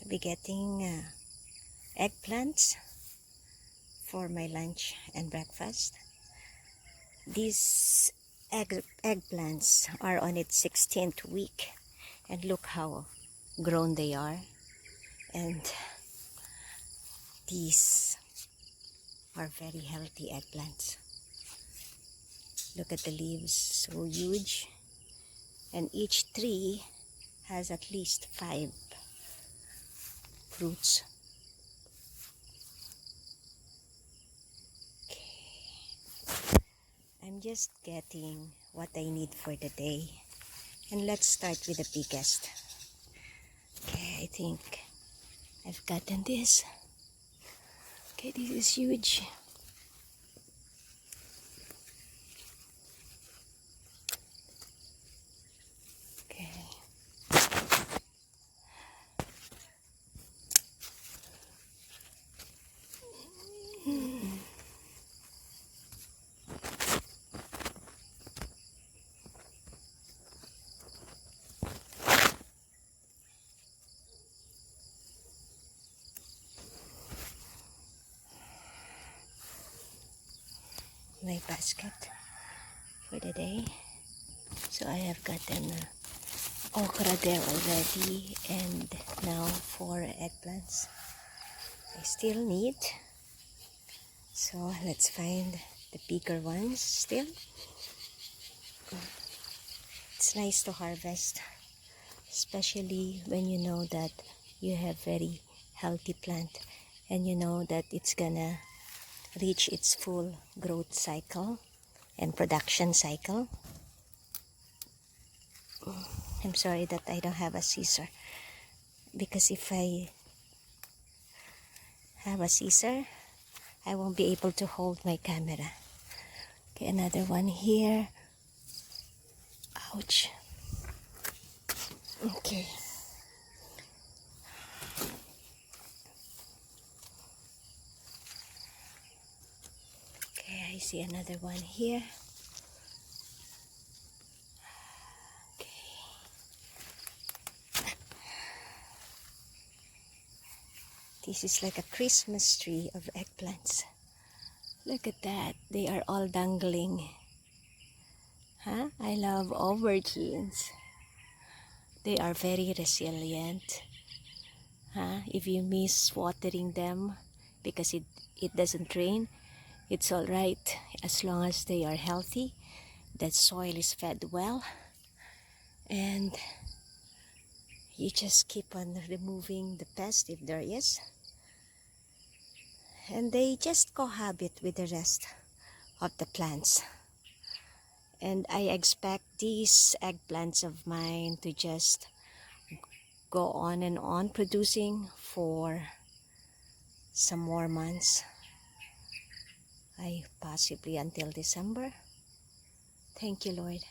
I'll be getting eggplants for my lunch and breakfast. These eggplants are on its 16th week, and look how grown they are. And these are very healthy eggplants. Look at the leaves, so huge, and each tree has at least 5 fruits. Okay. I'm just getting what I need for the day, and let's start with the biggest. Okay, I think I've gotten this. Okay, this is huge. Okay. My basket for the day. So I have gotten okra there already, and now 4 eggplants. I still need, so let's find the bigger ones still. It's nice to harvest, especially when you know that you have very healthy plant and you know that it's gonna reach its full growth cycle and production cycle. I'm sorry that I don't have a scissor, because if I have a scissor I won't be able to hold my camera. Okay, another one here. Ouch. Okay. Okay, I see another one here. Okay. This is like a Christmas tree of eggplants. Look at that. They are all dangling. Huh? I love aubergines. They are very resilient. If you miss watering them because it doesn't rain, it's all right as long as they are healthy. The soil is fed well, and you just keep on removing the pest if there is, and they just cohabit with the rest of the plants. And I expect these eggplants of mine to just go on and on producing for some more months, possibly until December. Thank you, Lord.